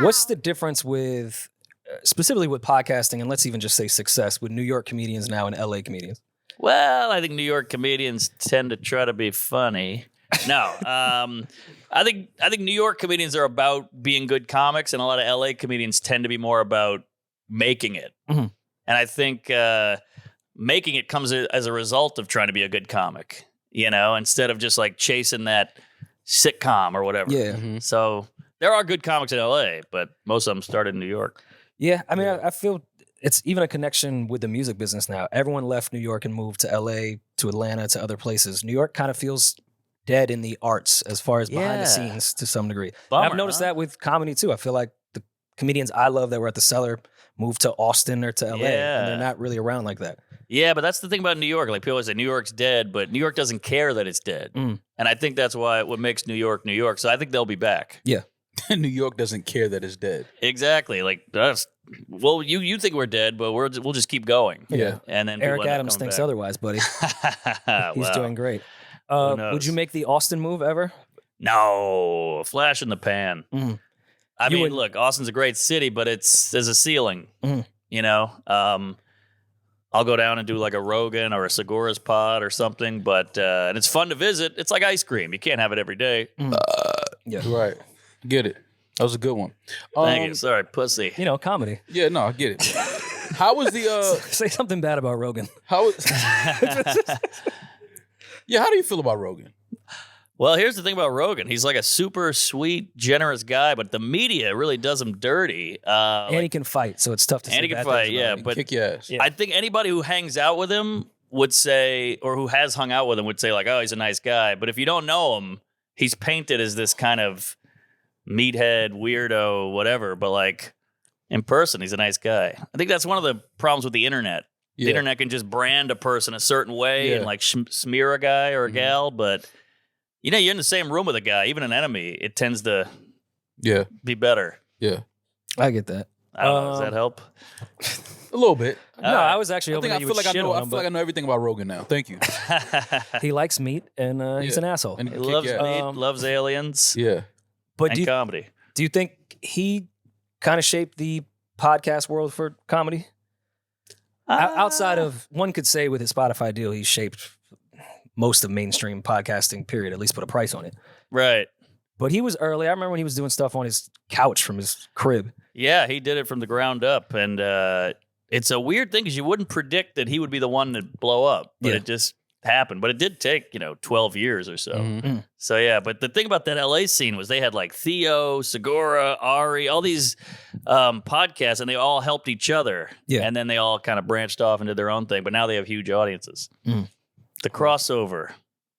What's the difference with, specifically with podcasting, and let's even just say success, with New York comedians now and LA comedians? Well, I think New York comedians tend to try to be funny. No, I think New York comedians are about being good comics, and a lot of LA comedians tend to be more about making it. Mm-hmm. And I think making it comes as a result of trying to be a good comic, instead of just like chasing that sitcom or whatever. Yeah. Mm-hmm. So there are good comics in LA, but most of them started in New York. Yeah, I mean, I feel it's even a connection with the music business now. Everyone left New York and moved to LA, to Atlanta, to other places. New York kind of feels dead in the arts as far as behind the scenes to some degree. Bummer, I've noticed that with comedy too. I feel like the comedians I love that were at the Cellar moved to Austin or to LA, and they're not really around like that. Yeah, but that's the thing about New York. Like people always say New York's dead, but New York doesn't care that it's dead. And I think that's what makes New York, New York. So I think they'll be back. Yeah. New York doesn't care that it's dead. Exactly. Like us. Well, you think we're dead, but we'll just keep going. Yeah. And then Eric Adams thinks otherwise, buddy. He's doing great. Would you make the Austin move ever? No, a flash in the pan. Mm-hmm. I mean, look, Austin's a great city, but there's a ceiling. Mm-hmm. I'll go down and do like a Rogan or a Segura's pod or something, but and it's fun to visit. It's like ice cream. You can't have it every day. Yeah. Right. Get it. That was a good one. Thank you. Sorry, pussy. Comedy. Yeah, no, I get it. How was the Say something bad about Rogan. how was Yeah, how do you feel about Rogan? Well, here's the thing about Rogan. He's like a super sweet, generous guy, but the media really does him dirty. And he can fight, so it's tough to say And he can bad fight, things yeah. about him. But Kick your ass. Yeah. I think anybody who hangs out with him would say, or who has hung out with him would say, like, oh, he's a nice guy. But if you don't know him, he's painted as this kind of meathead, weirdo, whatever. But like in person, he's a nice guy. I think that's one of the problems with the internet. Yeah. The internet can just brand a person a certain way and like smear a guy or a gal, but you're in the same room with a guy, even an enemy, it tends to be better. Yeah. I get that. I don't know. Does that help? A little bit. No, I was actually I hoping think I that you feel would like I shit know. on I him, feel like I know everything about Rogan now. Thank you. but he likes meat and he's an asshole. And He kick loves your ass. meat, loves aliens, Yeah. But and comedy. do you think he kind of shaped the podcast world for comedy? Outside of, one could say with his Spotify deal, he shaped most of mainstream podcasting, period, at least put a price on it. Right. But he was early. I remember when he was doing stuff on his couch from his crib. Yeah, he did it from the ground up. And it's a weird thing because you wouldn't predict that he would be the one to blow up. But it just happened. But it did take, 12 years or so. Mm-hmm. So, yeah. But the thing about that LA scene was they had like Theo, Segura, Ari, all these podcasts, and they all helped each other. Yeah. And then they all kind of branched off and did their own thing. But now they have huge audiences. The crossover.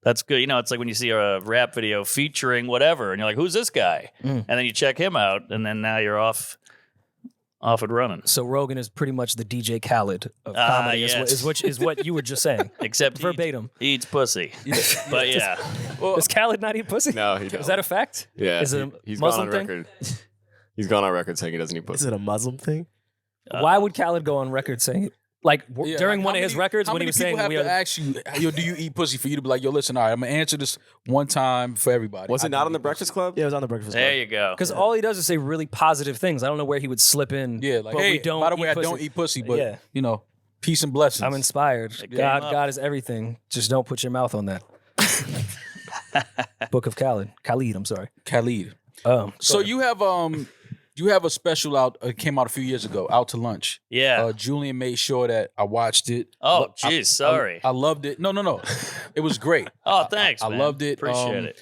That's good. It's like when you see a rap video featuring whatever, and you're like, who's this guy? And then you check him out, and then now you're off and running. So Rogan is pretty much the DJ Khaled of comedy, yes. is what you were just saying. Except verbatim. He eats pussy. But yeah. Does Khaled not eat pussy? No, he doesn't. Is that a fact? Yeah. Is it a he's gone Muslim on thing? record. He's gone on record saying he doesn't eat pussy. Is it a Muslim thing? Why would Khaled go on record saying it? Like during one of his records when he was saying, how many people have to ask you, yo, do you eat pussy, for you to be like, yo, listen, all right, I'm going to answer this one time for everybody. Was it not on the Breakfast Club? Yeah, it was on the Breakfast Club. There you go. Because all he does is say really positive things. I don't know where he would slip in. Yeah, like, but hey, we don't by the way, eat I pussy. don't eat pussy, but, peace and blessings. I'm inspired. Game up. God is everything. Just don't put your mouth on that. Book of Khaled. I'm sorry. Khalid. So You have a special out, came out a few years ago, Out to Lunch. Yeah. Julian made sure that I watched it. Oh, geez, sorry. I loved it. No. It was great. Oh, thanks, I man. loved it. Appreciate it.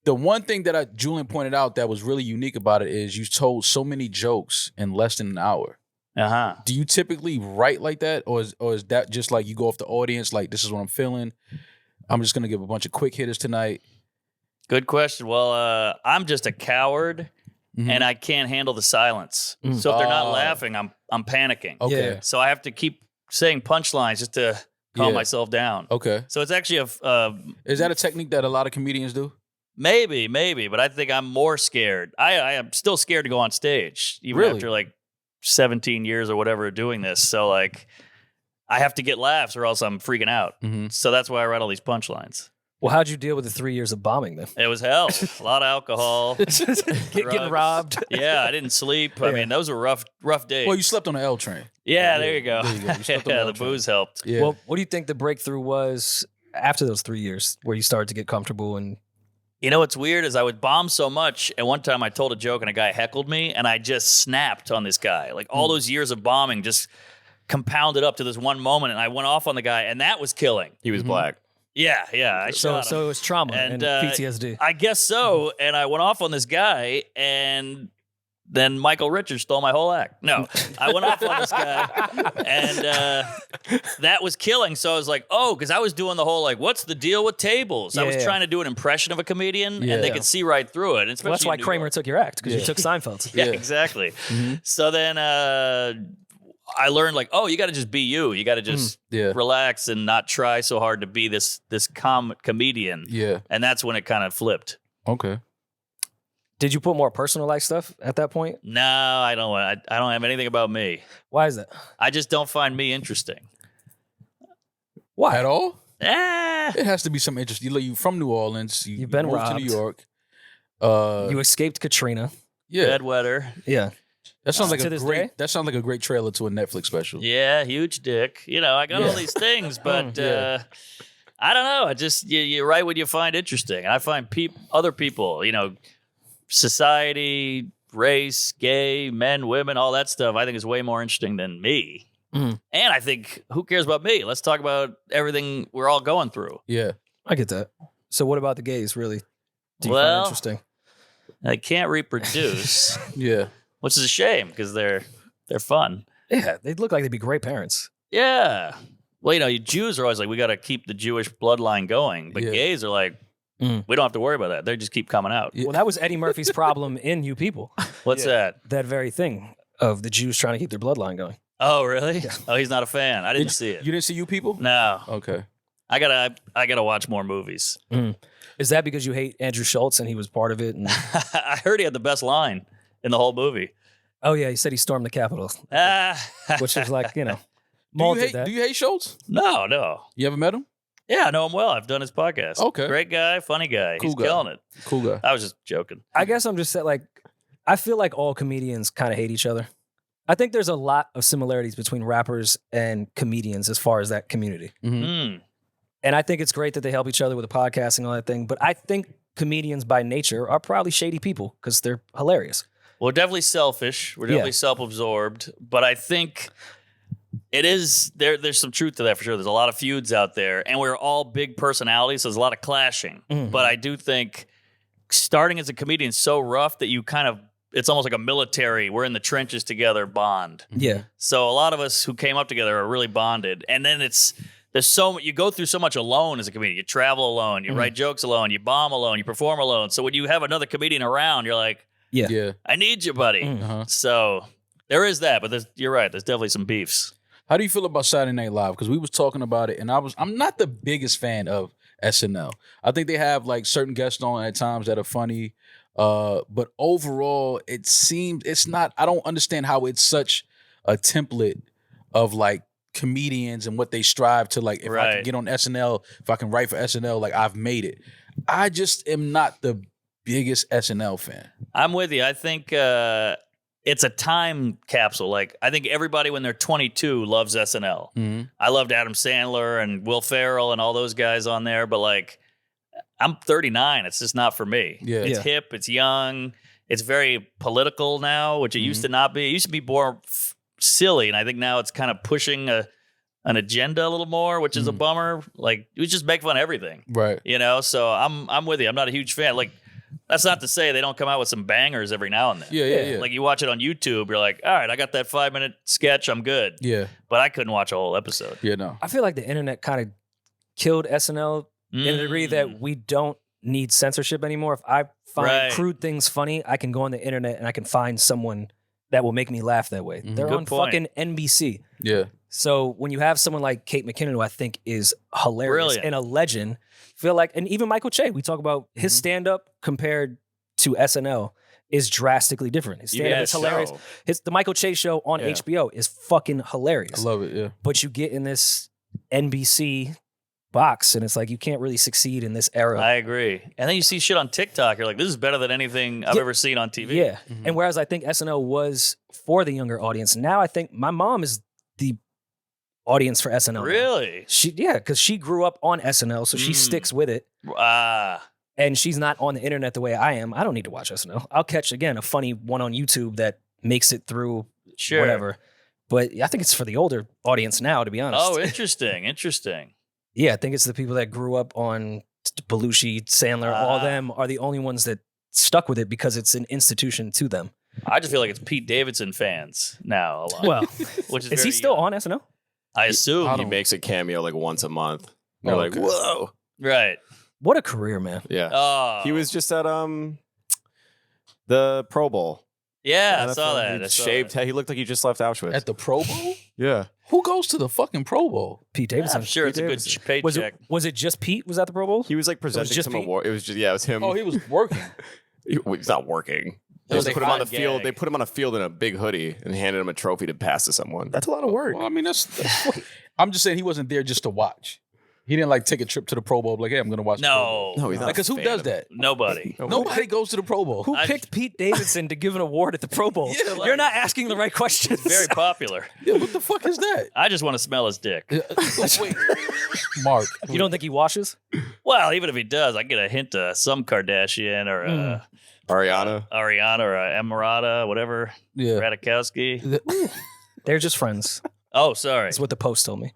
The one thing that Julian pointed out that was really unique about it is you told so many jokes in less than an hour. Uh-huh. Do you typically write like that? Or is that just like you go off the audience, like this is what I'm feeling? I'm just going to give a bunch of quick hitters tonight. Good question. Well, I'm just a coward. And I can't handle the silence. So if they're not laughing, I'm panicking. Okay. Yeah. So I have to keep saying punchlines just to calm myself down. Okay. So it's actually Is that a technique that a lot of comedians do? maybe, but I think I'm more scared. I am still scared to go on stage, even Really? after like 17 years or whatever of doing this. So like, I have to get laughs or else I'm freaking out. So that's why I write all these punchlines. Well, how'd you deal with the 3 years of bombing then? It was hell. A lot of alcohol. Getting drugs. robbed. Yeah, I didn't sleep. I mean, those were rough days. Well, you slept on the L train. Yeah, there you go. There you go. You slept on Yeah, the the L train. booze helped. Yeah. Well, what do you think the breakthrough was after those 3 years where you started to get comfortable and You know what's weird is I would bomb so much, and one time I told a joke and a guy heckled me, and I just snapped on this guy. Like all those years of bombing just compounded up to this one moment, and I went off on the guy, and that was killing. He was black. Yeah, I shot him. so it was trauma and, PTSD. I guess so. And I went off on this guy, and then Michael Richards stole my whole act. No, I went off on this guy, and that was killing. So I was like, oh, because I was doing the whole, like, what's the deal with tables? I was trying to do an impression of a comedian, and they could see right through it. And Well, that's why Kramer took your act, because you took Seinfeld's. Yeah, exactly. So then I learned, like, oh, you got to just be you. You got to just relax and not try so hard to be this comedian. Yeah. And that's when it kind of flipped. Okay. Did you put more personal life stuff at that point? No, I don't. I don't have anything about me. Why is that? I just don't find me interesting. Why? At all? Eh. It has to be some interest. You from New Orleans. You've been moved robbed. to New York. You escaped Katrina. Yeah. Bedwetter. Yeah. That sounds like To a this great. day? That sounds like a great trailer to a Netflix special. Yeah, huge dick. You know, I got all these things, but I don't know. I just you write what you find interesting, and I find other people. You know, society, race, gay, men, women, all that stuff. I think is way more interesting than me. And I think, who cares about me? Let's talk about everything we're all going through. Yeah. I get that. So what about the gays, really? Do you Well, find interesting? They can't reproduce, Yeah. which is a shame because they're fun. Yeah, they look like they'd be great parents. Yeah. Well, you know, you Jews are always like, we got to keep the Jewish bloodline going. But Yeah. gays are like, we don't have to worry about that. They just keep coming out. Yeah. Well, that was Eddie Murphy's problem in You People. What's that? That very thing of the Jews trying to keep their bloodline going. Oh, really? Oh, he's not a fan. I didn't see it. You didn't see You People? No. Okay. I gotta watch more movies. Is that because you hate Andrew Schultz and he was part of it? And I heard he had the best line in the whole movie. oh yeah, he said he stormed the Capitol, which is like, you know, Do you hate Schultz? No. You ever met him? Yeah, I know him well. I've done his podcast. Okay. Great guy, funny guy. Cool He's guy. killing it. Cool guy. I was just joking. I guess I'm just saying, like, I feel like all comedians kind of hate each other. I think there's a lot of similarities between rappers and comedians as far as that community. Mm. And I think it's great that they help each other with the podcast and all that thing. But I think comedians by nature are probably shady people because they're hilarious. We're definitely selfish. We're definitely self-absorbed. But I think it is there's some truth to that for sure. There's a lot of feuds out there, and we're all big personalities, so there's a lot of clashing. But I do think starting as a comedian is so rough that you kind of, it's almost like a military, we're in the trenches together bond. Yeah. So a lot of us who came up together are really bonded. And then you go through so much alone as a comedian. You travel alone, you write jokes alone, you bomb alone, you perform alone. So when you have another comedian around, you're like, Yeah. I need you, buddy. Uh-huh. So there is that, but you're right. There's definitely some beefs. How do you feel about Saturday Night Live? Because we was talking about it, and I'm not the biggest fan of SNL. I think they have like certain guests on at times that are funny. But overall, it seems it's not. I don't understand how it's such a template of like comedians and what they strive to like. If I can get on SNL, if I can write for SNL, like I've made it. I just am not the biggest SNL fan. I'm with you. I think it's a time capsule. Like I think everybody when they're 22 loves SNL. I loved Adam Sandler and Will Ferrell and all those guys on there, but like I'm 39. It's just not for me. Yeah. It's hip. It's young. It's very political now, which it used to not be. It used to be more silly, and I think now it's kind of pushing an agenda a little more, which is a bummer. Like we just make fun of everything, Right. you know. So I'm with you. I'm not a huge fan. Like that's not to say they don't come out with some bangers every now and then. Yeah. Like you watch it on YouTube, you're like, all right, I got that 5-minute sketch. I'm good. Yeah. But I couldn't watch a whole episode. Yeah. No. I feel like the internet kind of killed SNL in a degree that we don't need censorship anymore. If I find crude things funny, I can go on the internet and I can find someone that will make me laugh that way. They're Good on point. fucking NBC. Yeah. So when you have someone like Kate McKinnon, who I think is hilarious Brilliant. and a legend, feel like, and even Michael Che, we talk about his stand-up compared to SNL is drastically different. His stand-up is hilarious. The Michael Che show on HBO is fucking hilarious. I love it. Yeah. But you get in this NBC box, and it's like you can't really succeed in this era. I agree. And then you see shit on TikTok. You're like, this is better than anything I've ever seen on TV. Yeah. And whereas I think SNL was for the younger audience, now I think my mom is the audience for SNL. Really? Because she grew up on SNL, so she sticks with it. And she's not on the internet the way I am. I don't need to watch SNL. I'll catch, again, a funny one on YouTube that makes it through whatever. But I think it's for the older audience now, to be honest. Oh, interesting. Yeah, I think it's the people that grew up on Belushi, Sandler, all them are the only ones that stuck with it because it's an institution to them. I just feel like it's Pete Davidson fans now a lot. Well, which is he very still young. on SNL? I assume. He makes a cameo like once a month. You're like, okay. whoa. Right. What a career, man. Yeah. Oh. He was just at the Pro Bowl. Yeah, I NFL. saw that. He I saw shaved that. head. He looked like he just left Auschwitz. At the Pro Bowl? Yeah. Who goes to the fucking Pro Bowl? Pete Davidson. I'm sure Pete it's a Davidson. good paycheck. Was it just Pete was at the Pro Bowl? He was like presenting just some Pete? award. It was just it was him. Oh, he was working. He's not working. It was They a put him on the hot field. gag. They put him on a field in a big hoodie and handed him a trophy to pass to someone. That's a lot of work. Well, I mean, that's I'm just saying he wasn't there just to watch. He didn't like take a trip to the Pro Bowl. Like, hey, I'm going to watch. The Pro Bowl. No. No, he's not. Because a who fan does of it. that? Nobody. Nobody goes to the Pro Bowl. Who picked Pete Davidson to give an award at the Pro Bowl? Yeah, like- You're not asking the right questions. Very popular. Yeah, what the fuck is that? I just want to smell his dick. Wait, Mark. You don't think he washes? Well, even if he does, I get a hint of some Kardashian or Ariana. Ariana or Emirata, whatever. Yeah. Radikowski. They're just friends. Oh, sorry. That's what the Post told me.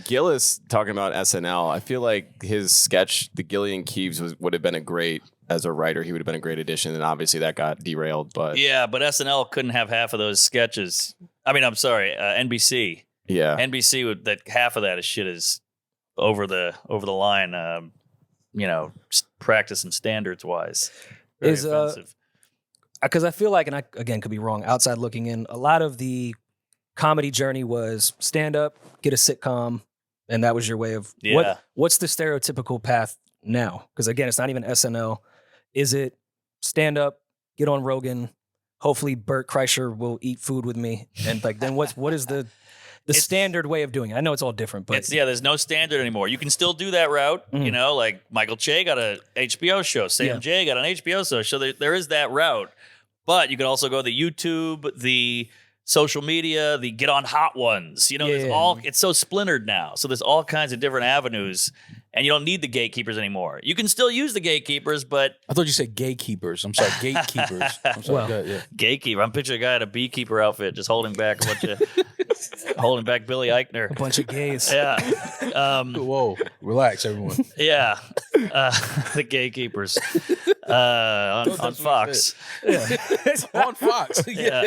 Gillis talking about SNL. I feel like his sketch, the Gillian Keeves, would have been a great as a writer. He would have been a great addition, and obviously that got derailed. But Yeah, but SNL couldn't have half of those sketches. I mean, I'm sorry, NBC. yeah, NBC would that half of that shit is over the line. Practice and standards wise, very Is, offensive. Because I feel like, and I, again, could be wrong, outside looking in, a lot of the comedy journey was stand up, get a sitcom, and that was your way of Yeah. what's the stereotypical path now? Because again, it's not even SNL. Is it stand up, get on Rogan, hopefully Bert Kreischer will eat food with me, and like then what is the standard way of doing it? I know it's all different, but There's no standard anymore. You can still do that route, like Michael Che got a HBO show, Sam J got an HBO show. So there is that route, but you can also go the YouTube, the social media, the get on hot ones. It's so splintered now. So there's all kinds of different avenues, and you don't need the gatekeepers anymore. You can still use the gatekeepers, but I thought you said gatekeepers. I'm sorry, gatekeepers. I'm sorry. Well, yeah. gatekeeper. I'm picturing a guy in a beekeeper outfit just holding back a bunch of holding back Billy Eichner. a bunch of gays. Yeah. Whoa, relax, everyone. Yeah, the gatekeepers on Fox. On Fox. Yeah.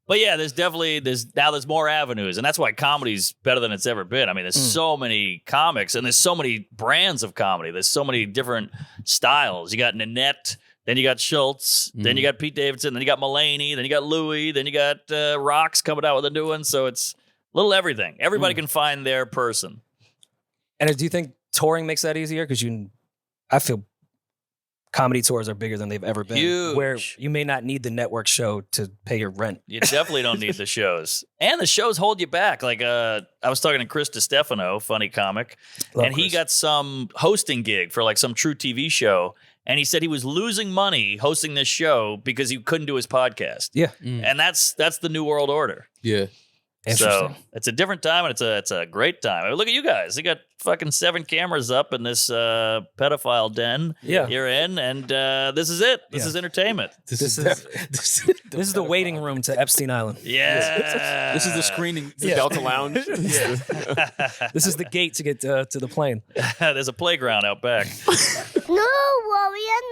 But yeah, there's more avenues, and that's why comedy's better than it's ever been. I mean, there's so many comics, and there's so many brands of comedy. There's so many different styles. You got Nanette, then you got Schultz, then you got Pete Davidson, then you got Mulaney, then you got Louis, then you got Rocks coming out with a new one. So it's a little everything. Everybody can find their person. And do you think touring makes that easier? Because I feel comedy tours are bigger than they've ever been. Huge. Where you may not need the network show to pay your rent. You definitely don't need the shows. And the shows hold you back. Like I was talking to Chris DiStefano, funny comic, and he got some hosting gig for like some true TV show. And he said he was losing money hosting this show because he couldn't do his podcast. Yeah. And that's the new world order. Yeah. So it's a different time, and it's a great time. I mean, look at you guys. You got fucking 7 cameras up in this pedophile den you're in, and this is it. This is entertainment. This is the waiting room to Epstein Island. Yeah. This is the screening. the Delta Lounge. This is the gate to get to the plane. There's a playground out back. No worry, and